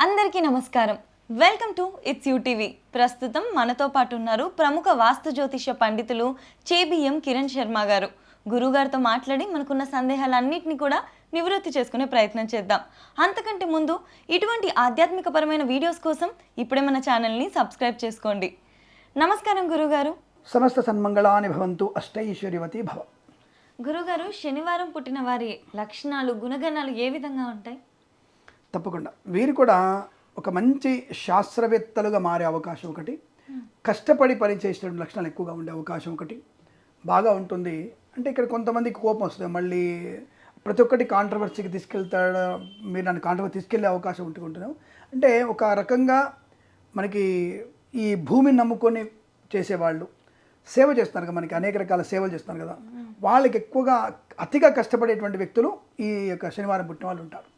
అందరికీ నమస్కారం. Welcome to it's UTV. ప్రస్తుతం మనతో పాటు ఉన్నారు ప్రముఖ వాస్తు జ్యోతిష్య పండితులు చేబిఎం కిరణ్ శర్మ గారు. గురుగారితో మాట్లాడి మనకున్న సందేహాలన్నింటినీ కూడా నివృత్తి చేసుకునే ప్రయత్నం చేద్దాం. అంతకంటే ముందు ఇటువంటి ఆధ్యాత్మికపరమైన వీడియోస్ కోసం ఇప్పుడే మన ఛానల్ని సబ్స్క్రైబ్ చేసుకోండి. నమస్కారం గురుగారు. సమస్త సన్మంగళాని భవంతు, అష్టైశ్వర్యవతి భవ. గురుగారు, శనివారం పుట్టిన వారి లక్షణాలు, గుణగణాలు ఏ విధంగా ఉంటాయి? తప్పకుండా వీరు కూడా ఒక మంచి శాస్త్రవేత్తలుగా మారే అవకాశం ఒకటి, కష్టపడి పనిచేసే లక్షణాలు ఎక్కువగా ఉండే అవకాశం ఒకటి బాగా ఉంటుంది. అంటే ఇక్కడ కొంతమందికి కోపం వస్తుంది, మళ్ళీ ప్రతి ఒక్కటి కాంట్రవర్సీకి తీసుకెళ్తాడు, మీరు నన్ను కాంట్రవర్సీ తీసుకెళ్లే అవకాశం ఉంటున్నాం. అంటే ఒక రకంగా మనకి ఈ భూమిని నమ్ముకొని చేసేవాళ్ళు సేవ చేస్తున్నారు కదా, మనకి అనేక రకాల సేవలు చేస్తున్నారు కదా, వాళ్ళకి ఎక్కువగా అతిగా కష్టపడేటువంటి వ్యక్తులు ఈ యొక్క శనివారం పుట్టిన వాళ్ళు ఉంటారు.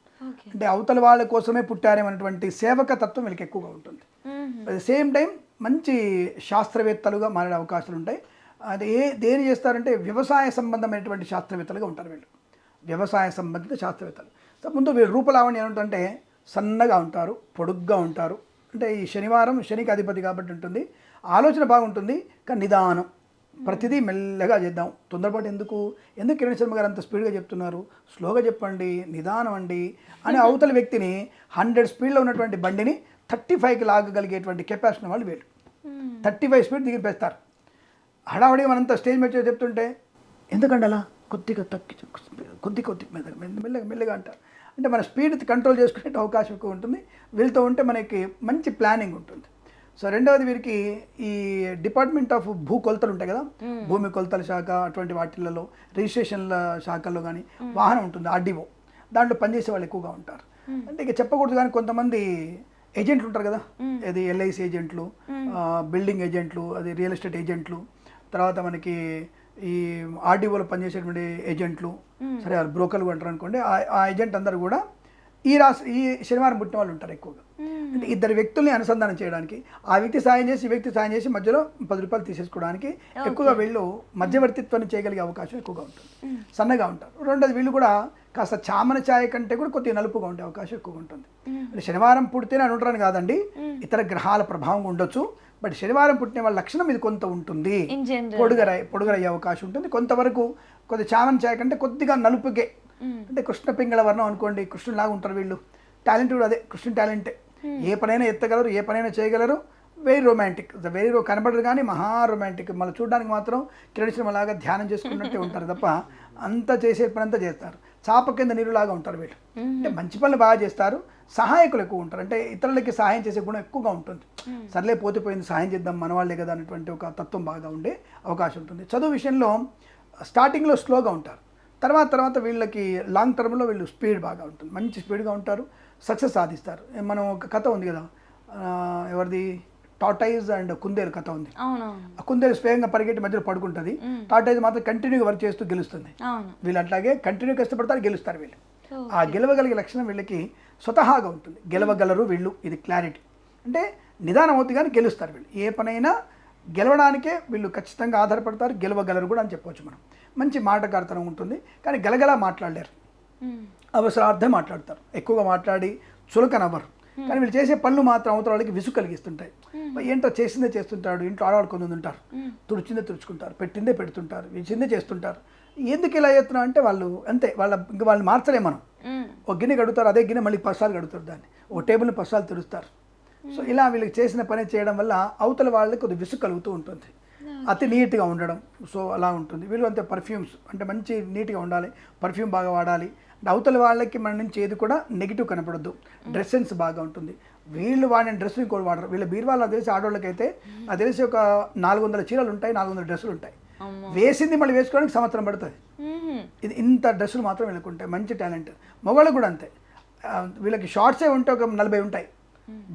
అంటే అవతల వాళ్ళ కోసమే పుట్టారేమన్నటువంటి సేవక తత్వం వీళ్ళకి ఎక్కువగా ఉంటుంది. అట్ ద సేమ్ టైం మంచి శాస్త్రవేత్తలుగా మారే అవకాశాలు ఉంటాయి. అది దేని చేస్తారంటే వ్యవసాయ సంబంధమైనటువంటి శాస్త్రవేత్తలుగా ఉంటారు వీళ్ళు, వ్యవసాయ సంబంధిత శాస్త్రవేత్తలు. సో ముందు వీళ్ళు రూపలావణ్యం ఏమిటంటే సన్నగా ఉంటారు, పొడుగ్గా ఉంటారు. అంటే ఈ శనివారం శనికి అధిపతి కాబట్టి ఉంటుంది, ఆలోచన బాగుంటుంది, కానీ నిదానం, ప్రతిదీ మెల్లగా చేద్దాం, తొందరపాటు ఎందుకు కిరణ్ శర్మ గారు అంత స్పీడ్గా చెప్తున్నారు, స్లోగా చెప్పండి, నిదానం అండి అని అవతల వ్యక్తిని 100 స్పీడ్లో ఉన్నటువంటి బండిని 35కి లాగగలిగేటువంటి కెపాసిటీ వాళ్ళు వీళ్ళు 35 స్పీడ్ దిగిపేస్తారు. హడావడిగా మనంతా స్టేజ్ మీద చెప్తుంటే ఎందుకంటే అలా కొద్దిగా కొద్ది మెల్లగా అంటారు. అంటే మన స్పీడ్ కంట్రోల్ చేసుకునే అవకాశం ఎక్కువ ఉంటుంది. వీళ్ళతో ఉంటే మనకి మంచి ప్లానింగ్ ఉంటుంది. సో రెండవది వీరికి ఈ డిపార్ట్మెంట్ ఆఫ్ భూ కొలతలు ఉంటాయి కదా, భూమి కొలతల శాఖ, అటువంటి వాటిలలో రిజిస్ట్రేషన్ల శాఖల్లో కానీ వాహనం ఉంటుంది, ఆర్డీఓ, దాంట్లో పనిచేసే వాళ్ళు ఎక్కువగా ఉంటారు. అంటే ఇక చెప్పకూడదు కానీ కొంతమంది ఏజెంట్లు ఉంటారు కదా, అది ఎల్ఐసి ఏజెంట్లు, బిల్డింగ్ ఏజెంట్లు, అది రియల్ ఎస్టేట్ ఏజెంట్లు, తర్వాత మనకి ఈ ఆర్డీఓలో పనిచేసేటువంటి ఏజెంట్లు, సరే వాళ్ళు బ్రోకర్లు అంటారు అనుకోండి, ఆ ఏజెంట్ అందరూ కూడా ఈ శనివారం పుట్టిన వాళ్ళు ఉంటారు ఎక్కువగా. అంటే ఇద్దరు వ్యక్తుల్ని అనుసంధానం చేయడానికి, ఆ వ్యక్తి సాయం చేసి ఈ వ్యక్తి సాయం చేసి మధ్యలో 10 రూపాయలు తీసేసుకోవడానికి ఎక్కువగా వీళ్ళు మధ్యవర్తిత్వాన్ని చేయగలిగే అవకాశం ఎక్కువగా ఉంటుంది. సన్నగా ఉంటారు. రెండోది వీళ్ళు కూడా కాస్త చామన ఛాయ కంటే కూడా కొద్దిగా నలుపుగా ఉండే అవకాశం ఎక్కువగా ఉంటుంది. అంటే శనివారం పుడితేనే అని ఉంటారని కాదండి, ఇతర గ్రహాల ప్రభావం ఉండొచ్చు, బట్ శనివారం పుట్టిన వాళ్ళ లక్షణం ఇది కొంత ఉంటుంది, పొడుగరయ్యే అవకాశం ఉంటుంది. కొంతవరకు కొద్ది చామన ఛాయ కంటే కొద్దిగా నలుపుగే, అంటే కృష్ణ పింగళ వర్ణం అనుకోండి, కృష్ణులాగా ఉంటారు వీళ్ళు. టాలెంట్ కూడా అదే, కృష్ణుని టాలెంటే, ఏ పనైనా ఎత్తగలరు, ఏ పనైనా చేయగలరు. వెరీ రొమాంటిక్, కనబడరు కానీ మహా రొమాంటిక్. మళ్ళీ చూడడానికి మాత్రం కిరణ్ శర్మ లాగా ధ్యానం చేసుకున్నట్టే ఉంటారు తప్ప అంతా చేసే పని అంతా చేస్తారు. చాప కింద నీరులాగా ఉంటారు వీళ్ళు. అంటే మంచి పనులు బాగా చేస్తారు, సహాయకులు ఎక్కువ ఉంటారు. అంటే ఇతరులకి సహాయం చేసే గుణం ఎక్కువగా ఉంటుంది. సర్లే పోతే సహాయం చేద్దాం, మనవాళ్లే కదా అనేటువంటి ఒక తత్వం బాగా ఉండే అవకాశం ఉంటుంది. చదువు విషయంలో స్టార్టింగ్లో స్లోగా ఉంటారు, తర్వాత వీళ్ళకి లాంగ్ టర్మ్లో వీళ్ళు స్పీడ్ బాగా ఉంటుంది, మంచి స్పీడ్గా ఉంటారు, సక్సెస్ సాధిస్తారు. మనం ఒక కథ ఉంది కదా, ఎవరిది, టార్టైజ్ అండ్ కుందేలు కథ ఉంది. ఆ కుందేలు స్వయంగా పరిగెట్టి మధ్యలో పడుకుంటుంది, టార్టైజ్ మాత్రం కంటిన్యూగా వర్క్ చేస్తూ గెలుస్తుంది. వీళ్ళు అట్లాగే కంటిన్యూ కష్టపడతారు, గెలుస్తారు వీళ్ళు. ఆ గెలవగలిగే లక్షణం వీళ్ళకి స్వతహాగా ఉంటుంది, గెలవగలరు వీళ్ళు, ఇది క్లారిటీ. అంటే నిదానం అవుతుంది కానీ గెలుస్తారు వీళ్ళు. ఏ పనైనా గెలవడానికే వీళ్ళు ఖచ్చితంగా ఆధారపడతారు, గెలవగలరు కూడా అని చెప్పవచ్చు మనం. మంచి మాటకారితనం ఉంటుంది, కానీ గలగలా మాట్లాడలేరు, అవసరార్థం మాట్లాడతారు, ఎక్కువగా మాట్లాడి చులకనవ్వరు. కానీ వీళ్ళు చేసే పనులు మాత్రం అవతల వాళ్ళకి విసుగు కలిగిస్తుంటాయి. ఏంటో చేసిందే చేస్తుంటాడు, ఇంట్లో ఆడవాళ్ళు కొంతమంది ఉంటారు, తుడిచిందే తుడుచుకుంటారు, పెట్టిందే పెడుతుంటారు, వేసిందే చేస్తుంటారు. ఎందుకు ఇలా చేస్తున్నా అంటే వాళ్ళు అంతే, ఇంకా వాళ్ళు మార్చలేము మనం. ఒక గిన్నె కడుగుతారు, అదే గిన్నె మళ్ళీ 10 సార్లు కడుగుతారు, దాన్ని ఒక టేబుల్ని 10 సార్లు తుడుస్తారు. సో ఇలా వీళ్ళకి చేసిన పని చేయడం వల్ల అవతల వాళ్ళకి కొద్దిగా విసుగు కలుగుతూ ఉంటుంది, అతి నీట్గా ఉండడం. సో అలా ఉంటుంది. వీళ్ళు అంతే పర్ఫ్యూమ్స్ అంటే మంచి నీట్గా ఉండాలి, పర్ఫ్యూమ్ బాగా వాడాలి. అంటే అవతల వాళ్ళకి మన నుంచి ఏది కూడా నెగిటివ్ కనపడద్దు. డ్రెస్ సెన్స్ బాగా ఉంటుంది. వీళ్ళు వాడిన డ్రెస్సులు ఇంకోటి వాడరు. వీళ్ళ బీరువాళ్ళు తెలిసి ఆడవాళ్ళకైతే నాకు తెలిసి ఒక 400 చీరలు ఉంటాయి, 400 డ్రెస్సులు ఉంటాయి. వేసింది మళ్ళీ వేసుకోవడానికి సంవత్సరం పడుతుంది. ఇది ఇంత డ్రెస్సులు మాత్రం వీళ్ళకి ఉంటాయి, మంచి టాలెంట్. మగవాళ్ళకు కూడా అంతే, వీళ్ళకి షార్ట్సే ఉంటే ఒక 40 ఉంటాయి,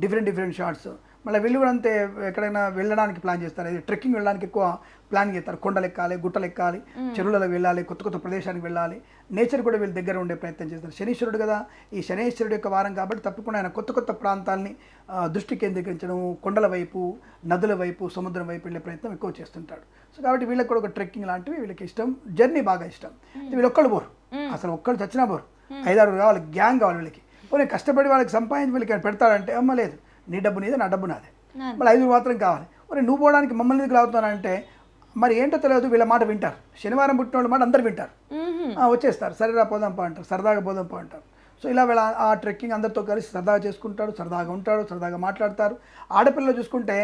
డిఫరెంట్ షార్ట్స్. మళ్ళీ వీళ్ళు కూడా అంతే, ఎక్కడైనా వెళ్ళడానికి ప్లాన్ చేస్తారు, అది ట్రెక్కింగ్ వెళ్ళడానికి ఎక్కువ ప్లాన్ చేస్తారు. కొండలు ఎక్కాలి, గుట్టలు ఎక్కాలి, చెరువులలో వెళ్ళాలి, కొత్త ప్రదేశానికి వెళ్ళాలి. నేచర్ కూడా వీళ్ళు దగ్గర ఉండే ప్రయత్నం చేస్తారు. శనీశ్వరుడు కదా, ఈ శనీశ్వరుడు యొక్క వారం కాబట్టి తప్పకుండా ఆయన కొత్త ప్రాంతాలని దృష్టి కేంద్రీకరించడం, కొండల వైపు, నదుల వైపు, సముద్రం వైపు వెళ్ళే ప్రయత్నం ఎక్కువ చేస్తుంటాడు. సో కాబట్టి వీళ్ళకి కూడా ఒక ట్రెక్కింగ్ లాంటివి వీళ్ళకి ఇష్టం, జర్నీ బాగా ఇష్టం. వీళ్ళు ఒక్కళ్ళు పోరు, అసలు ఒక్కళ్ళు చచ్చినా పోరు, 5-6 కావాలి, గ్యాంగ్ కావాలి వీళ్ళకి. నేను కష్టపడి వాళ్ళకి సంపాదించి వీళ్ళకి పెడతాడంటే అమ్మ లేదు, నీ డబ్బు నీదే, నా డబ్బు నాదే, నాదే. మళ్ళీ 5 మాత్రం కావాలి. మరి నువ్వు పోవడానికి మమ్మల్ని ఎందుకు లాగుతున్నానంటే మరి ఏంటో తెలియదు, వీళ్ళ మాట వింటారు. శనివారం పుట్టిన వాళ్ళ మాట అందరు వింటారు. వచ్చేస్తారు, సరేరా పోదాంపా అంటారు, సరదాగా పోదాంపా అంటారు. సో ఇలా వీళ్ళ ఆ ట్రెక్కింగ్ అందరితో కలిసి సరదాగా చేసుకుంటాడు, సరదాగా ఉంటాడు, సరదాగా మాట్లాడతారు. ఆడపిల్లలు చూసుకుంటే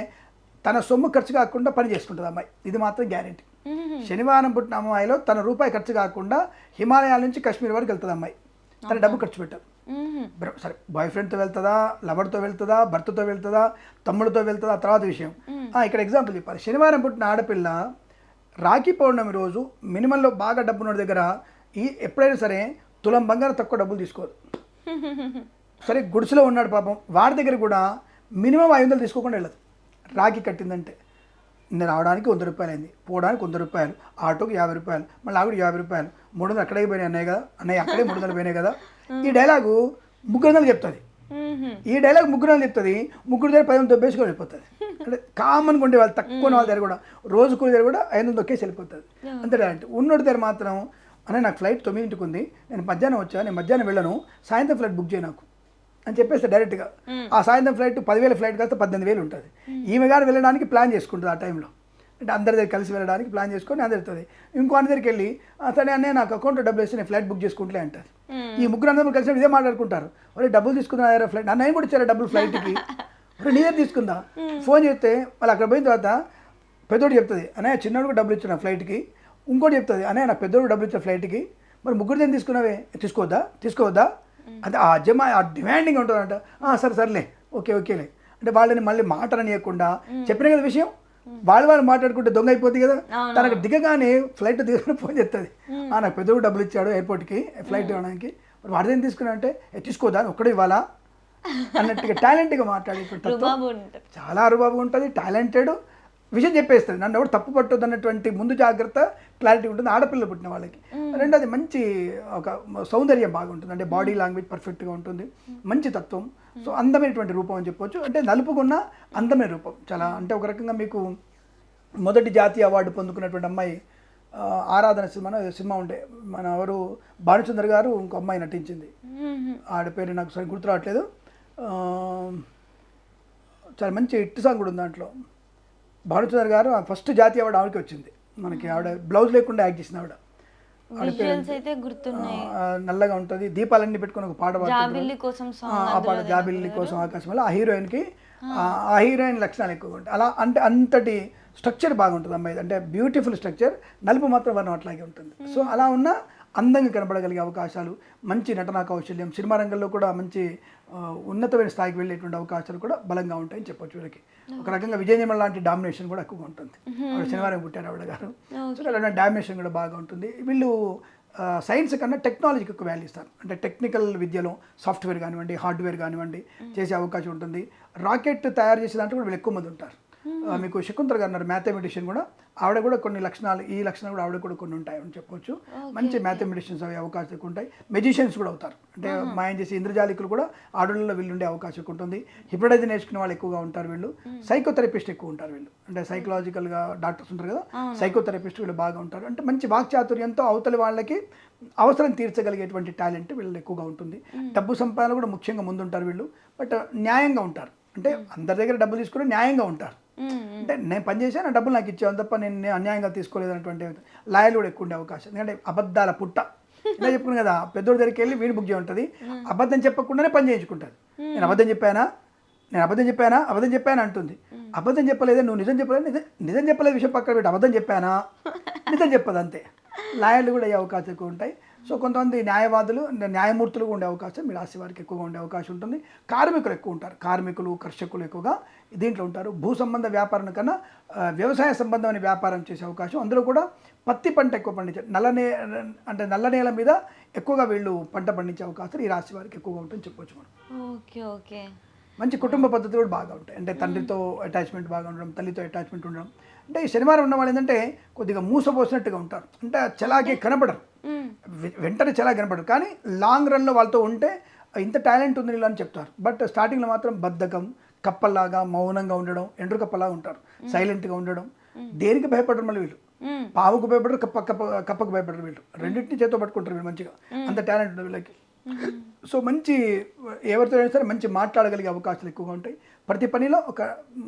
తన సొమ్ము ఖర్చు కాకుండా పని చేసుకుంటుంది అమ్మాయి, ఇది మాత్రం గ్యారెంటీ. శనివారం పుట్టిన అమ్మాయిలో తన రూపాయి ఖర్చు కాకుండా హిమాలయాల నుంచి కాశ్మీర్ వరకు వెళ్తుంది అమ్మాయి, తన డబ్బు ఖర్చు పెట్టదు. సరే బాయ్ ఫ్రెండ్తో వెళ్తుందా, లవర్తో వెళ్తుందా, భర్తతో వెళ్తుందా, తమ్ముడితో వెళ్తుందా తర్వాత విషయం. ఇక్కడ ఎగ్జాంపుల్ చెప్పాలి. శనివారం పుట్టిన ఆడపిల్ల రాఖీ పౌర్ణమి రోజు మినిమంలో బాగా డబ్బున్న దగ్గర ఎప్పుడైనా సరే తులం బంగారం తక్కువ డబ్బులు తీసుకోదు. సరే గుడిసెలో ఉన్నాడు పాపం, వాడి దగ్గర కూడా మినిమం 500 తీసుకోకుండా వెళ్ళదు. రాఖీ కట్టిందంటే నేను రావడానికి 100 రూపాయలు అయింది, పోవడానికి 100 రూపాయలు, ఆటోకి 50 రూపాయలు, మళ్ళీ ఆవిడ 50 రూపాయలు, 300 అక్కడే పోయినాయి అన్నయ్య కదా, అన్నయ్య అక్కడే 300 పోయినాయి కదా. ఈ డైలాగు 300 చెప్తుంది. ఈ డైలాగ్ 300 చెప్తుంది, ముగ్గురు దగ్గర 10 దొబ్బేసుకొని వెళ్ళిపోతుంది. అంటే కామన్గా ఉండే వాళ్ళు తక్కువ వాళ్ళ దగ్గర కూడా రోజు కూలి దగ్గర కూడా 500 దొక్కేసి వెళ్ళిపోతుంది. అంతే అంటే ఉన్నోడి దగ్గర మాత్రం అనే నాకు ఫ్లైట్ 9ంటికి ఉంది, నేను మధ్యాహ్నం వచ్చా, నేను మధ్యాహ్నం వెళ్ళను, సాయంత్రం ఫ్లైట్ బుక్ చేయ నాకు అని చెప్పేస్తే డైరెక్ట్గా ఆ సాయంత్రం ఫ్లైట్ 10,000 ఫ్లైట్ కాస్త 18,000 ఉంటుంది. ఈమె గారు వెళ్ళడానికి ప్లాన్ చేసుకుంటుంది ఆ టైంలో. అంటే అందరి దగ్గర కలిసి వెళ్ళడానికి ప్లాన్ చేసుకొని అందరుతుంది. ఇంకో అన్న దగ్గరికి వెళ్ళి అతనే అన్నీ నాకు అకౌంట్లో డబ్బులు వేసి నేను ఫ్లైట్ బుక్ చేసుకుంటలే అంటారు. ఈ ముగ్గురు అందరూ కలిసి ఇదే మాట్లాడుకుంటారు. ఒరే డబ్బులు తీసుకుందా ఫ్లైట్, నన్ను కూడా ఇచ్చారా డబ్బులు ఫ్లైట్కి, ఒరే నీ దగ్గర తీసుకుందా. ఫోన్ చేస్తే వాళ్ళు అక్కడ పోయిన తర్వాత పెద్దోడు చెప్తుంది అన్నయ్య చిన్నోడికి డబ్బులు ఇచ్చిన ఫ్లైట్కి, ఇంకోటి చెప్తుంది అన్నయ్య నా పెద్దోడు డబ్బులు ఇచ్చిన ఫ్లైట్కి, మరి ముగ్గురు దగ్గర తీసుకున్నావే తీసుకోవద్దా అంటే ఆ ఆ డిమాండింగ్ ఉంటుందంట. సరే సర్లే ఓకేలే అంటే వాళ్ళని మళ్ళీ మాటలనియకుండా చెప్పిన కదా విషయం, వాళ్ళు మాట్లాడుకుంటే దొంగ అయిపోతుంది కదా. తనకు దిగగానే ఫ్లైట్ తీసుకుని ఫోన్ చేస్తుంది, నాకు పెద్దోడు డబ్బులు ఇచ్చాడు ఎయిర్పోర్ట్కి ఫ్లైట్ ఇవ్వడానికి, మరి వాడిదేం తీసుకున్నా అంటే తీసుకోదా ఒక్కడే ఇవ్వాలా అన్నట్టుగా టాలెంట్గా మాట్లాడేకుంటారు. చాలా అరుబాబు ఉంటుంది, టాలెంటెడ్, విషయం చెప్పేస్తుంది. నన్ను ఎవరు తప్పు పట్టొద్దు అన్నటువంటి ముందు జాగ్రత్త క్లారిటీ ఉంటుంది ఆడపిల్లలు పుట్టిన వాళ్ళకి. రెండోది మంచి ఒక సౌందర్యం బాగుంటుంది, అంటే బాడీ లాంగ్వేజ్ పర్ఫెక్ట్గా ఉంటుంది, మంచి తత్వం. సో అందమైనటువంటి రూపం అని చెప్పొచ్చు. అంటే నలుపుకున్న అందమైన రూపం చాలా. అంటే ఒక రకంగా మీకు మొదటి జాతీయ అవార్డు పొందుకున్నటువంటి అమ్మాయి ఆరాధన సినిమా ఉంటే మన ఎవరు భానుచంద్ర గారు ఇంకో అమ్మాయి నటించింది, ఆడ పేరు నాకు సరే గుర్తు రావట్లేదు. చాలా మంచి హిట్ సాంగ్ కూడా ఉంది దాంట్లో. భానుచంద్ర గారు ఫస్ట్ జాతీయ అవార్డు ఆవిడకి వచ్చింది. మనకి ఆవిడ బ్లౌజ్ లేకుండా యాక్ట్ చేసిన ఆవిడ నల్లగా ఉంటుంది, దీపాలన్నీ పెట్టుకుని ఒక పాట పాడుతుంది, ఆ పాట జాబిల్లి కోసం ఆకాశం వల్ల. ఆ హీరోయిన్కి ఆ హీరోయిన్ లక్షణాలు ఎక్కువగా ఉంటాయి. అలా అంటే అంతటి స్ట్రక్చర్ బాగుంటుంది అమ్మాయి, అంటే బ్యూటిఫుల్ స్ట్రక్చర్, నలుపు మాత్రం వర్ణం అట్లాగే ఉంటుంది. సో అలా ఉన్న అందంగా కనపడగలిగే అవకాశాలు, మంచి నటనా కౌశల్యం, సినిమా రంగంలో కూడా మంచి ఉన్నతమైన స్థాయికి వెళ్ళేటువంటి అవకాశాలు కూడా బలంగా ఉంటాయని చెప్పొచ్చు. వీళ్ళకి ఒక రకంగా విజయ నిర్మల లాంటి డామినేషన్ కూడా ఎక్కువగా ఉంటుంది. ఆవిడ శనివారం పుట్టారు ఆవిడ గారు, సో అలాంటి డామినేషన్ కూడా బాగా ఉంటుంది. వీళ్ళు సైన్స్ కన్నా టెక్నాలజీకి ఎక్కువ వాల్యూ ఇస్తారు. అంటే టెక్నికల్ విద్యలో సాఫ్ట్వేర్ కానివ్వండి, హార్డ్వేర్ కానివ్వండి చేసే అవకాశం ఉంటుంది. రాకెట్ తయారు చేసే దాంట్లో కూడా వీళ్ళు ఎక్కువ మంది ఉంటారు. మీకు శకుంతల గారు ఉన్నారు మ్యాథమెటిషియన్ కూడా, ఆవిడ కూడా కొన్ని లక్షణాలు, ఈ లక్షణాలు కూడా ఆవిడ కూడా కొన్ని ఉంటాయని చెప్పొచ్చు. మంచి మ్యాథమెటిషియన్స్ అయ్యే అవకాశం ఎక్కువ ఉంటాయి. మెజిషియన్స్ కూడా అవుతారు, అంటే మాయం చేసి ఇంద్రజాలికులు కూడా ఆడవాళ్ళలో వీళ్ళు ఉండే అవకాశం ఎక్కువ ఉంటుంది. హిప్నోటైజ్ నేర్చుకునే వాళ్ళు ఎక్కువగా ఉంటారు. వీళ్ళు సైకోథెరపిస్ట్ ఎక్కువ ఉంటారు. వీళ్ళు అంటే సైకలాజికల్గా డాక్టర్స్ ఉంటారు కదా, సైకోథెరపిస్ట్ వీళ్ళు బాగా ఉంటారు. అంటే మంచి వాక్చాతుర్యంతో అవతలి వాళ్ళకి అవసరం తీర్చగలిగేటువంటి టాలెంట్ వీళ్ళు ఎక్కువగా ఉంటుంది. డబ్బు సంపాదన కూడా ముఖ్యంగా ముందుంటారు వీళ్ళు. బట్ న్యాయంగా ఉంటారు, అంటే అందరి దగ్గర డబ్బులు తీసుకుని న్యాయంగా ఉంటారు. అంటే నేను పని చేశాను, డబ్బులు నాకు ఇచ్చాను తప్ప నేను అన్యాయంగా తీసుకోలేదు అన్నటువంటి లాయర్లు కూడా ఎక్కువ ఉండే అవకాశం. ఎందుకంటే అబద్ధాల పుట్ట ఇలా చెప్పుకున్నాను కదా, పెద్దోడి దగ్గరికి వెళ్ళి వీడి బుక్ చేయ ఉంటుంది, అబద్ధం చెప్పకుండానే పని చేయించుకుంటుంది. నేను అబద్ధం చెప్పానా అంటుంది. అబద్ధం చెప్పలేదే, నువ్వు నిజం చెప్పలేదు, నిజం చెప్పలేదు విషయం పక్కన పెట్టి అబద్ధం చెప్పానా, నిజం చెప్పదు అంతే. లాయర్లు కూడా అయ్యే అవకాశం ఎక్కువ ఉంటాయి. సో కొంతమంది న్యాయవాదులు, న్యాయమూర్తులు ఉండే అవకాశం మీ రాశి వారికి ఎక్కువగా ఉండే అవకాశం ఉంటుంది. కార్మికులు ఎక్కువ ఉంటారు, కార్మికులు, కర్షకులు ఎక్కువగా దీంట్లో ఉంటారు. భూ సంబంధ వ్యాపారం కన్నా వ్యవసాయ సంబంధమైన వ్యాపారం చేసే అవకాశం, అందులో కూడా పత్తి పంట ఎక్కువ పండించారు. నల్ల నేల మీద ఎక్కువగా వీళ్ళు పంట పండించే అవకాశం ఈ రాశి వారికి ఎక్కువగా ఉంటుందని చెప్పొచ్చు మనం. ఓకే. మంచి కుటుంబ పద్ధతులు కూడా బాగా ఉంటాయి. అంటే తండ్రితో అటాచ్మెంట్ బాగా ఉండడం, తల్లితో అటాచ్మెంట్ ఉండడం. అంటే ఈ శనివారం ఉన్న వాళ్ళు ఏంటంటే కొద్దిగా మూసపోసినట్టుగా ఉంటారు, అంటే చలాగే కనపడరు, వెంటనే చాలా కనపడరు. కానీ లాంగ్ రన్లో వాళ్ళతో ఉంటే ఇంత టాలెంట్ ఉంది అని చెప్తారు. బట్ స్టార్టింగ్లో మాత్రం బద్ధకం, కప్పల్లాగా మౌనంగా ఉండడం, ఎండ్రు కప్పలాగా ఉంటారు, సైలెంట్గా ఉండడం, దేనికి భయపడరు. మళ్ళీ వీళ్ళు పావుకు భయపడరు, కప్పకు భయపడరు. వీళ్ళు రెండింటిని చేతో పట్టుకుంటారు వీళ్ళు మంచిగా, అంత టాలెంట్ ఉంది వీళ్ళకి. సో మంచి ఎవరితో అయినా సరే మంచి మాట్లాడగలిగే అవకాశాలు ఎక్కువగా ఉంటాయి. ప్రతి పనిలో ఒక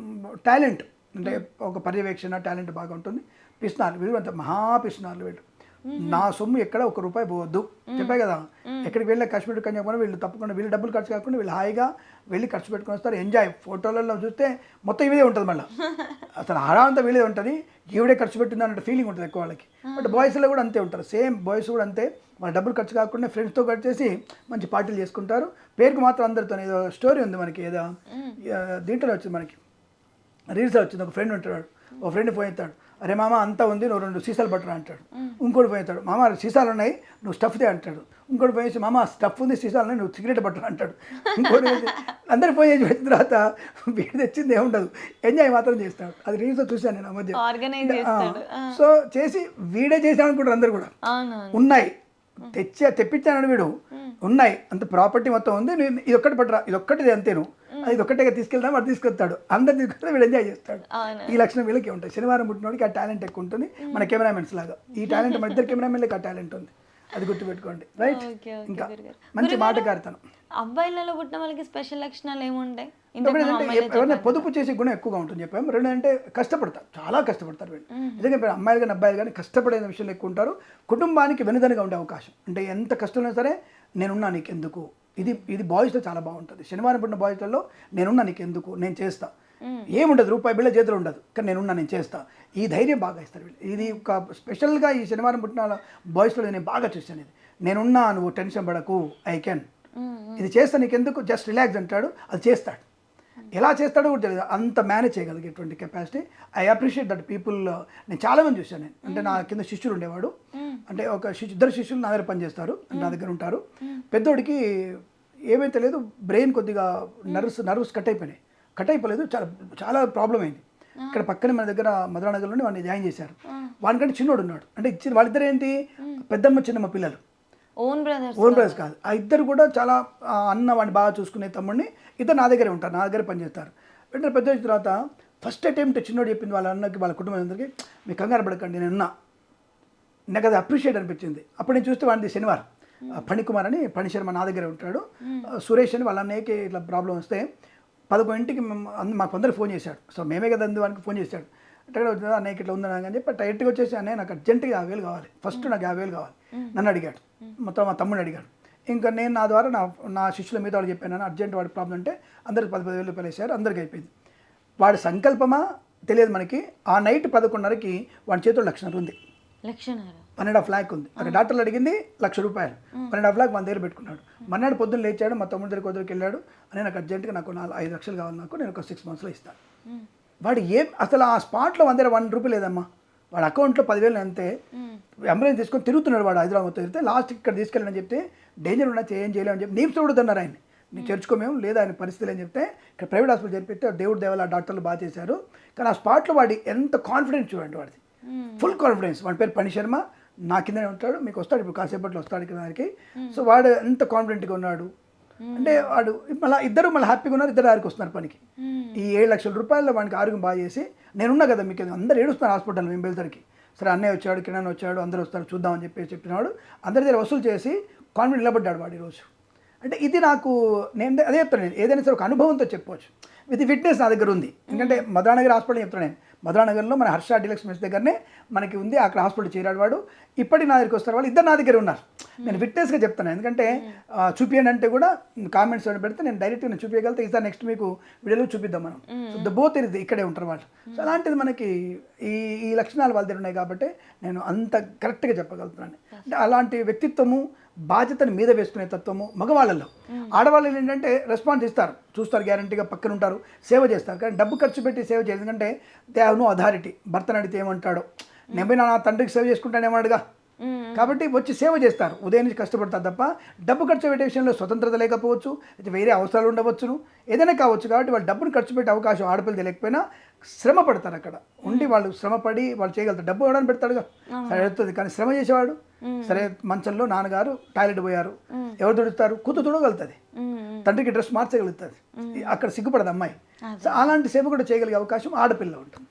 టాలెంట్ అంటే ఒక పర్యవేక్షణ టాలెంట్ బాగా ఉంటుంది. పిసినారులు వీళ్ళు అంత మహా పిసినారులు వీళ్ళు. నా సొమ్ము ఎక్కడ ఒక రూపాయి పోవద్దు చెప్పాయి కదా. ఎక్కడికి వెళ్ళి కాశ్మీర్ కన్యాకుమారి వీళ్ళు తప్పకుండా వీళ్ళు డబ్బులు ఖర్చు కాకుండా వీళ్ళు హాయిగా వెళ్ళి ఖర్చు పెట్టుకొని వస్తారు. ఎంజాయ్ ఫోటోలలో చూస్తే మొత్తం ఇదే ఉంటుంది. మళ్ళీ అసలు ఆడంతా వీళ్ళే ఉంటుంది. ఈవిడే ఖర్చు పెట్టింది అన్నట్టు ఫీలింగ్ ఉంటుంది ఎక్కువ వాళ్ళకి. బట్ బాయ్స్లో కూడా అంతే ఉంటారు. సేమ్ బాయ్స్ కూడా అంతే. వాళ్ళ డబ్బులు ఖర్చు కాకుండా ఫ్రెండ్స్తో ఖర్చు చేసి మంచి పార్టీలు చేసుకుంటారు. పేరుకు మాత్రం అందరితో. ఏదో స్టోరీ ఉంది మనకి, ఏదో దీంట్లో వచ్చింది మనకి రీల్స్లో వచ్చింది. ఒక ఫ్రెండ్ ఉంటాడు, ఒక ఫ్రెండ్ ఫోన్ ఎత్తాడు, అరే మామ అంతా ఉంది నువ్వు 2 సీసాలు పట్టరా అంటాడు. ఇంకోటి పోయి ఎత్తాడు, మామ సీసాలు ఉన్నాయి నువ్వు స్టఫ్దే అంటాడు. ఇంకోటి పోయేసి మామ స్టఫ్ ఉంది సీసాలు ఉన్నాయి నువ్వు సిగరెట్ పట్టరా అంటాడు. ఇంకోటి అందరు పోయి వచ్చిన తర్వాత వీడు తెచ్చింది ఏముండదు, ఎంజాయ్ మాత్రం చేస్తాడు. అది రీల్స్లో చూశాను నేను ఆ మధ్య. సో చేసి వీడే చేశాడు అనుకుంటారు అందరు కూడా. ఉన్నాయి తెప్పించాను వీడు, ఉన్నాయి అంత ప్రాపర్టీ మొత్తం ఉంది, నేను ఇది ఒక్కటి పట్టరా, ఇది ఒక్కటిది అంతేను, ఇది ఒక్కటే తీసుకెళ్తాను వాడు తీసుకొస్తాడు, అందరు తీసుకొస్తే వీడు ఎంజాయ్ చేస్తాడు. ఈ లక్షణం వీళ్ళకి ఉంటాయి. శనివారం పుట్టినోడికి ఆ టాలెంట్ ఎక్కువ ఉంటుంది. మన కెమెరామెన్స్ లాగా ఈ టాలెంట్ మన ఇద్దరు కెమెరామెన్లకి ఆ టాలెంట్ ఉంది. అది గుర్తుపెట్టుకోండి. రైట్. ఇంకా మంచి మాటకారితనం. అబ్బాయిలలో పుట్టిన వాళ్ళకి స్పెషల్ లక్షణాలు ఏముంటాయి? ఎవరైనా పొదుపు చేసే గుణం ఎక్కువగా ఉంటుంది చెప్పాము. 2 అంటే కష్టపడతారు, చాలా కష్టపడతారు వీళ్ళు. ఎందుకంటే అమ్మాయిలు కానీ అబ్బాయిలు కానీ కష్టపడే విషయంలో ఎక్కువ ఉంటారు. కుటుంబానికి వెనుదనగా ఉండే అవకాశం. అంటే ఎంత కష్టమైనా సరే నేనున్నా నీకెందుకు, ఇది బాయ్స్లో చాలా బాగుంటుంది. శనివారం పుట్టిన బాయ్స్లలో నేనున్నా నీకెందుకు, నేను చేస్తా, ఏముండదు రూపాయి బిళ్ళ చేతులు ఉండదు, కానీ నేనున్నా నేను చేస్తా, ఈ ధైర్యం బాగా ఇస్తారు వీళ్ళు. ఇది ఒక స్పెషల్గా ఈ శనివారం పుట్టిన బాయ్స్లో నేను బాగా చూశాను. ఇది నేనున్నా, నువ్వు టెన్షన్ పడకు, ఐ కెన్, ఇది చేస్తా నీకెందుకు, జస్ట్ రిలాక్స్ అంటాడు, అది చేస్తాడు. ఎలా చేస్తాడో కూడా తెలియదు, అంత మేనేజ్ చేయగలిగేటువంటి capacity. I appreciate that people. నేను చాలామంది చూశాను. నేను అంటే నా కింద శిష్యుడు ఉండేవాడు. అంటే ఇద్దరు శిష్యులు నా దగ్గర పనిచేస్తారు, నా దగ్గర ఉంటారు. పెద్దోడికి ఏమైతే లేదు, బ్రెయిన్ కొద్దిగా నర్వ్స్ కట్ అయిపోలేదు, చాలా ప్రాబ్లం అయింది. ఇక్కడ పక్కనే మన దగ్గర మధురానగర్లోనే వాడిని జాయిన్ చేశారు. వానికంటే చిన్నోడు ఉన్నాడు. అంటే వాళ్ళిద్దరు ఏంటి, పెద్దమ్మ చిన్నమ్మ పిల్లలు, ఓన్ బ్రదర్స్ కాదు. ఆ ఇద్దరు కూడా చాలా అన్న వాడిని బాగా చూసుకునే తమ్ముడిని. ఇద్దరు నా దగ్గరే ఉంటారు, నా దగ్గరే పనిచేస్తారు. వెంటనే పెద్ద వచ్చిన తర్వాత ఫస్ట్ అటెంప్ట్ చిన్నోడు చెప్పింది వాళ్ళ అన్నకి, వాళ్ళ కుటుంబం అందరికీ, మీకు కంగారు పడకండి నేనున్నా. నాకు అది అప్రిషియేట్ అనిపించింది. అప్పుడు నేను చూస్తే వాడిది శనివారం ఫణికుమార్ అని, ఫణి శర్మ నా దగ్గరే ఉంటాడు. సురేష్ అని వాళ్ళ అన్నయ్యకి ఇట్లా ప్రాబ్లం వస్తే 11ంటికి మాకు అందరూ ఫోన్ చేశాడు. సో మేమే కదా వానికి ఫోన్ చేశాడు. అంటే అన్నయ్యకి ఇట్లా ఉందని అని చెప్పి టైట్గా వచ్చేసి, అన్నయ్య నాకు అర్జెంటుగా 50,000 కావాలి, ఫస్ట్ నాకు 50,000 కావాలి నన్ను అడిగాడు. మొత్తం మా తమ్ముడిని అడిగాడు. ఇంకా నేను నా ద్వారా నా శిష్యుల మీద వాళ్ళు చెప్పాను, అర్జెంట్ వాడి ప్రాబ్లం అంటే అందరికి 10,000 రూపాయలు వేసారు. అందరికీ అయిపోయింది. వాడి సంకల్పమా తెలియదు మనకి. ఆ నైట్ 11:30కి వాడి చేతుల్లో 1,00,000 ఉంది, 1.5 lakh ఉంది. అక్కడ డాక్టర్లు అడిగింది 1,00,000 రూపాయలు, 1.5 lakh మన దగ్గర పెట్టుకున్నాడు. మన్నాడు పొద్దున్న లేచాడు, మా తమ్ముడి దగ్గరికి వెళ్ళాడు. అని నాకు అర్జెంట్గా నాకు 5 లక్షలు కావాలి, నేను ఒక 6 monthsలో ఇస్తాను. వాడు అసలు ఆ స్పాట్లో మన దగ్గర 1 రూపాయి లేదమ్మా. వాడు అకౌంట్లో 10,000 అంతే. అంబులెన్స్ తీసుకొని తిరుగుతున్నాడు వాడు హైదరాబాద్ మొత్తం తిరిగితే. లాస్ట్ ఇక్కడ తీసుకెళ్ళని చెప్తే డేంజర్ ఉన్నా ఏం చేయలేమని చెప్పి నీమ్స్ చూడొద్దన్నారు ఆయన్ని. నేను చేర్చుకోమేము లేదా ఆయన పరిస్థితులు అని చెప్తే ఇక్కడ ప్రైవేట్ హాస్పిటల్ జరిపితే దేవుడు దేవాల ఆ డాక్టర్లు బాగా చేశారు. కానీ ఆ స్పాట్లో వాడి ఎంత కాన్ఫిడెన్స్ చూడండి, వాడిది ఫుల్ కాన్ఫిడెన్స్. వాడి పేరు ఫణి శర్మ, నా కిందనే ఉంటాడు, మీకు వస్తాడు ఇప్పుడు కాసేపట్లో వస్తాడు ఇక్కడ దానికి. సో వాడు ఎంత కాన్ఫిడెంట్గా ఉన్నాడు అంటే వాడు ఇద్దరు మళ్ళీ హ్యాపీగా ఉన్నారు. ఇద్దరు ఆరికి వస్తున్నారు పనికి. ఈ 7 లక్షల రూపాయల్లో వాడికి ఆరోగ్యం బాగా చేసి నేనున్నా కదా మీకు, అందరూ ఏడుస్తున్నారు హాస్పిటల్ మేము వెళ్తారికి. సరే అన్నయ్య వచ్చాడు, కిరణ్ వచ్చాడు, అందరూ వస్తారు చూద్దామని చెప్పినాడు. అందరి దగ్గర వసూలు చేసి కాన్ఫిడెంట్ నిలబడ్డాడు వాడు ఈరోజు. అంటే ఇది నాకు నేను అదే చెప్తాను, నేను ఏదైనా సరే ఒక అనుభవంతో చెప్పవచ్చు. విత్ ఫిట్నెస్ నా దగ్గర ఉంది. ఎందుకంటే మధురానగర్ హాస్పిటల్ చెప్తాను నేను. మధురానగర్లో మన హర్ష డీలక్స్ మెస్ దగ్గరనే మనకి ఉంది. అక్కడ హాస్పిటల్ చేరాడు వాడు. ఇప్పటికి నా దగ్గరికి వస్తారు వాళ్ళు, ఇద్దరు నా దగ్గర ఉన్నారు. నేను ఫిట్నెస్గా చెప్తాను. ఎందుకంటే చూపించండి అంటే కూడా కామెంట్స్ పెడితే నేను డైరెక్ట్గా నేను చూపించగలితే ఈసారి నెక్స్ట్ మీకు వీడియోలో చూపిద్దాం మనం. సో ద బోత్ ఇది ఇక్కడే ఉంటారు వాళ్ళు. సో అలాంటిది మనకి ఈ లక్షణాలు వాళ్ళ దగ్గర ఉన్నాయి కాబట్టి నేను అంత కరెక్ట్గా చెప్పగలుగుతున్నాను. అంటే అలాంటి వ్యక్తిత్వము, బాధ్యతను మీద వేసుకునే తత్వము మగవాళ్ళలో. ఆడవాళ్ళు ఏంటంటే రెస్పాన్స్ ఇస్తారు, చూస్తారు, గ్యారంటీగా పక్కన ఉంటారు, సేవ చేస్తారు. కానీ డబ్బు ఖర్చు పెట్టి సేవ చేయదు. ఎందుకంటే దే హ్యావ్ నో అథారిటీ. భర్తను అడిగితే ఏమంటాడో, నేను నా తండ్రికి సేవ చేసుకుంటానేమన్నాడుగా. కాబట్టి వచ్చి సేవ చేస్తారు, ఉదయం నుంచి కష్టపడతారు తప్ప డబ్బు ఖర్చు పెట్టే విషయంలో స్వతంత్రత లేకపోవచ్చు, అయితే వేరే అవసరాలు ఉండవచ్చును, ఏదైనా కావచ్చు. కాబట్టి వాళ్ళు డబ్బును ఖర్చు పెట్టే అవకాశం ఆడపిల్లలు లేకపోయినా శ్రమ పడతారు. అక్కడ ఉండి వాళ్ళు శ్రమపడి వాళ్ళు చేయగలుగుతారు. డబ్బు ఇవ్వడానికి పెడతాడుగా, సరే వెళ్తుంది. కానీ శ్రమ చేసేవాడు సరే మంచంలో నాన్నగారు టాయిలెట్ పోయారు, ఎవరు తుడుస్తారు, కూతురు తుడగలుగుతుంది, తండ్రికి డ్రెస్ మార్చగలుగుతుంది, అక్కడ సిగ్గుపడదు అమ్మాయి. సో అలాంటి సేవ కూడా చేయగలిగే అవకాశం ఆడపిల్ల ఉంటుంది.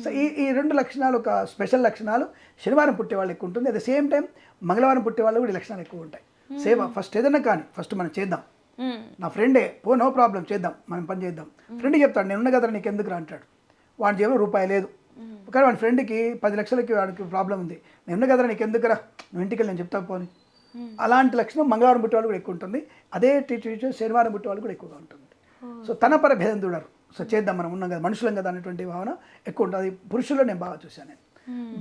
సో ఈ 2 లక్షణాలు ఒక స్పెషల్ లక్షణాలు శనివారం పుట్టే వాళ్ళు ఎక్కువ ఉంటుంది. అట్ ద సేమ్ టైం మంగళవారం పుట్టే వాళ్ళు కూడా ఈ లక్షణాలు ఎక్కువ ఉంటాయి. సేవ ఫస్ట్ ఏదైనా కానీ ఫస్ట్ మనం చేద్దాం. నా ఫ్రెండే నో ప్రాబ్లం చేద్దాం, మనం పని చేద్దాం. ఫ్రెండ్ చెప్తాడు నేను ఉన్న కదా నీకు ఎందుకు రా అంటాడు. వాడి జేబులో రూపాయి లేదు, కానీ వాడి ఫ్రెండ్కి 10 లక్షలకి వాడికి ప్రాబ్లం ఉంది. నేను ఉన్న కదా నీకు ఎందుకురా, నువ్వు ఇంటికి వెళ్ళి నేను చెప్తా పోని. అలాంటి లక్షణం మంగళవారం పుట్టే వాళ్ళు కూడా ఎక్కువ ఉంటుంది. అదే టీచర్ శనివారం పుట్టే వాళ్ళు కూడా ఎక్కువగా ఉంటుంది. సో తన పర భేదం చూడరు. సో చేద్దాం, మనం ఉన్నాం కదా, మనుషులం కదా అనేటువంటి భావన ఎక్కువ ఉంటుంది. అది పురుషుల్లో నేను బాగా చూశాను నేను.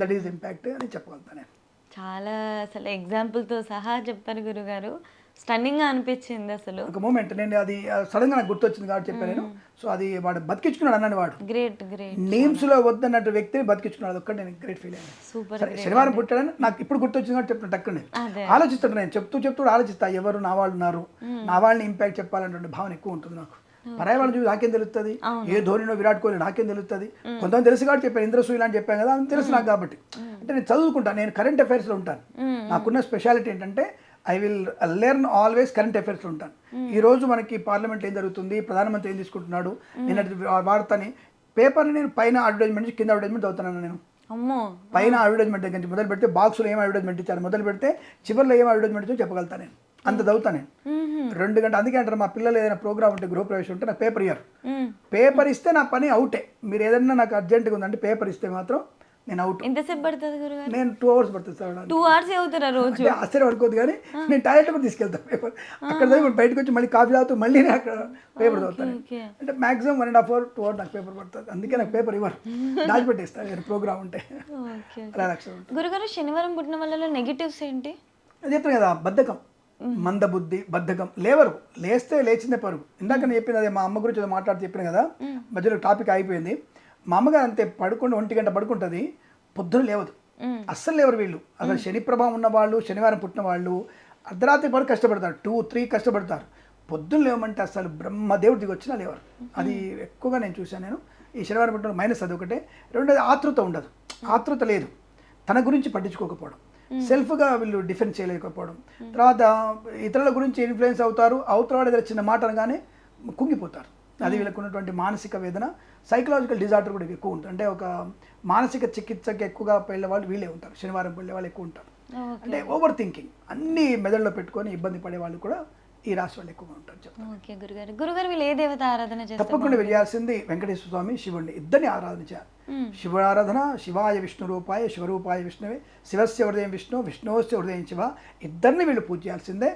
దట్ ఈజ్ ఇంపాక్ట్ అని చెప్పగలుగుతాను నేను. చాలా అసలు ఎగ్జాంపుల్తో సహా చెప్పారు గురుగారు. స్టన్నింగ్గా అనిపించింది అసలు. ఒక మూమెంట్ నేను అది సడన్గా నాకు గుర్తొచ్చింది కాబట్టి చెప్పాను నేను. సో అది వాడు బతికించుకున్నాడు అన్నాడు. వాడు గ్రేట్ గ్రేట్ నేమ్స్లో వద్దన్నట్టు వ్యక్తిని బతికించుకున్నాడు. అదొక్కటి నేను గ్రేట్ ఫీల్ అయ్యాను. సూపర్. సరే శనివారం పుట్టాడని నాకు ఇప్పుడు గుర్తొచ్చింది కాబట్టి చెప్పిన టక్కున నేను ఆలోచిస్తాడు. నేను చెప్తూ ఆలోచిస్తా ఎవరు నా వాళ్ళు ఉన్నారు, నా వాళ్ళని ఇంపాక్ట్ చెప్పాలనే భావన ఎక్కువ ఉంటుంది నాకు. పరాయి వాళ్ళు చూసి నాకేం తెలుస్తుంది, ఏ ధోనినో విరాట్ కోహ్లీ నాకేం తెలుస్తుంది. కొంతమంది తెలుసు కాబట్టి చెప్పాను, ఇంద్రసూయి అని చెప్పాను కదా, అని తెలుసు నాకు. కాబట్టి అంటే నేను చదువుకుంటాను, నేను కరెంట్ అఫైర్స్లో ఉంటాను. నాకున్న స్పెషాలిటీ ఏంటంటే I will learn always current అఫైర్స్లో ఉంటాను. ఈ రోజు మనకి పార్లమెంట్ ఏం జరుగుతుంది, ప్రధానమంత్రి ఏం తీసుకుంటున్నాడు, నేను వార్తని పేపర్ని నేను పైన అడ్వర్టైజ్మెంట్ నుంచి కింద అడ్వర్టైజ్మెంట్ చదువుతున్నాను నేను. పైన అడ్వర్టైజ్మెంట్ దగ్గర నుంచి మొదలు పెడితే బాక్స్లో ఏం అడ్వర్టైజ్మెంట్ ఇచ్చారు మొదలు పెడితే చివరిలో ఏం అడ్వర్టైజ్మెంట్ ఇచ్చో చెప్పగలుగుతాను నేను. అంత చదువుతాను నేను 2 గంటలు. అందుకే అంటారు మా పిల్లలు ఏదైనా ప్రోగ్రామ్ ఉంటే గృహప్రవేశం ఉంటే నాకు పేపర్ ఇయ్యరు. పేపర్ ఇస్తే నా పని అవుటే. మీరు ఏదైనా నాకు అర్జెంట్గా ఉందంటే పేపర్ ఇస్తే మాత్రం నేను అవుట్. ఎంతసేపు పడుతుంది గురుగారు? నేను 2 hours పడుతుంది చదవడానికి. 2 hours అవుతారా రోజు? ఆశ్చర్యం పడుకోదు, కానీ నేను టాయిలెట్ కూడా తీసుకెళ్తాను పేపర్. అక్కడ చదివి బయటకు వచ్చి మళ్ళీ కాఫీ తాగుతూ మళ్ళీ నేను అక్కడ పేపర్ చదువుతాను. అంటే మాక్సిమం 1.5 hours 2 hours నాకు పేపర్ పడుతుంది. అందుకే నాకు పేపర్ ఇవ్వరు, దాచిపెట్టేస్తాను ఏదైనా ప్రోగ్రామ్ ఉంటే. అలా లక్ష్యం ఉంటుంది. గురుగారు శనివారం పుట్టిన వాళ్ళలో నెగిటివ్స్ ఏంటి? అది చెప్తాను కదా, బద్ధకం, మందబుద్ధి, బద్ధకం, లేవరు, లేస్తే లేచిందే పరుగు. ఇందాక నేను చెప్పింది అదే, మా అమ్మ గురించి మాట్లాడుతూ చెప్పిన కదా, మధ్యలో టాపిక్ అయిపోయింది. మా అమ్మగారు అంతే, పడుకుంటే 1 గంట పడుకుంటుంది, పొద్దున లేవదు, అస్సలు లేవరు వీళ్ళు. అసలు శని ప్రభావం ఉన్న వాళ్ళు, శనివారం పుట్టిన వాళ్ళు అర్ధరాత్రి పడి కష్టపడతారు, 2-3 కష్టపడతారు. పొద్దున్న లేవమంటే అసలు బ్రహ్మదేవుడి దిగి వచ్చినా లేవరు. అది ఎక్కువగా నేను చూశాను నేను. ఈ శనివారం పుట్టిన మైనస్ అది ఒకటే. రెండోది ఆతృత ఉండదు, ఆతృత లేదు, తన గురించి పట్టించుకోకపోవడం, సెల్ఫ్గా వీళ్ళు డిఫెన్స్ చేయలేకపోవడం, తర్వాత ఇతరుల గురించి ఇన్ఫ్లుయెన్స్ అవుతారు, అవతల ఏదైనా చిన్న మాట అనగానే కుంగిపోతారు. అది వీళ్ళకు ఉన్నటువంటి మానసిక వేదన, సైకలాజికల్ డిజార్డర్ కూడా ఎక్కువ ఉంటుంది. అంటే ఒక మానసిక చికిత్సకి ఎక్కువగా వెళ్ళే వాళ్ళు వీళ్ళే ఉంటారు, శనివారం వెళ్ళే వాళ్ళు ఎక్కువ ఉంటారు. అంటే ఓవర్ థింకింగ్ అన్ని మెదడులో పెట్టుకొని ఇబ్బంది పడే వాళ్ళు కూడా ఈ రాశి వాళ్ళు ఎక్కువగా ఉంటారు. ఓకే గురుగారు. గురుగారు వీళ్ళు ఏ దేవత ఆరాధన చేస్తారు? తప్పకుండా వెళ్ళాల్సింది వెంకటేశ్వర స్వామి, శివుడిని ఇద్దరిని ఆరాధన చేయాలి. శివారాధన, శివాయ విష్ణు రూపాయ శివరూపాయ విష్ణువే, శివస్య హృదయం విష్ణు, విష్ణువస్య హృదయం శివ, ఇద్దరిని వీళ్ళు పూజ చేయాల్సిందే.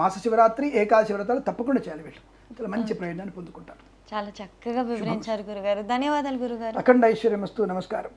మాస శివరాత్రి, ఏకాదశి వ్రతాలు తప్పకుండా చేయాలి. వీళ్ళు చాలా మంచి ప్రయోజనాన్ని పొందుకుంటారు. చాలా చక్కగా వివరించారు గురుగారు. ధన్యవాదాలు గురుగారు. అఖండ ఐశ్వర్యమస్తు. నమస్కారం.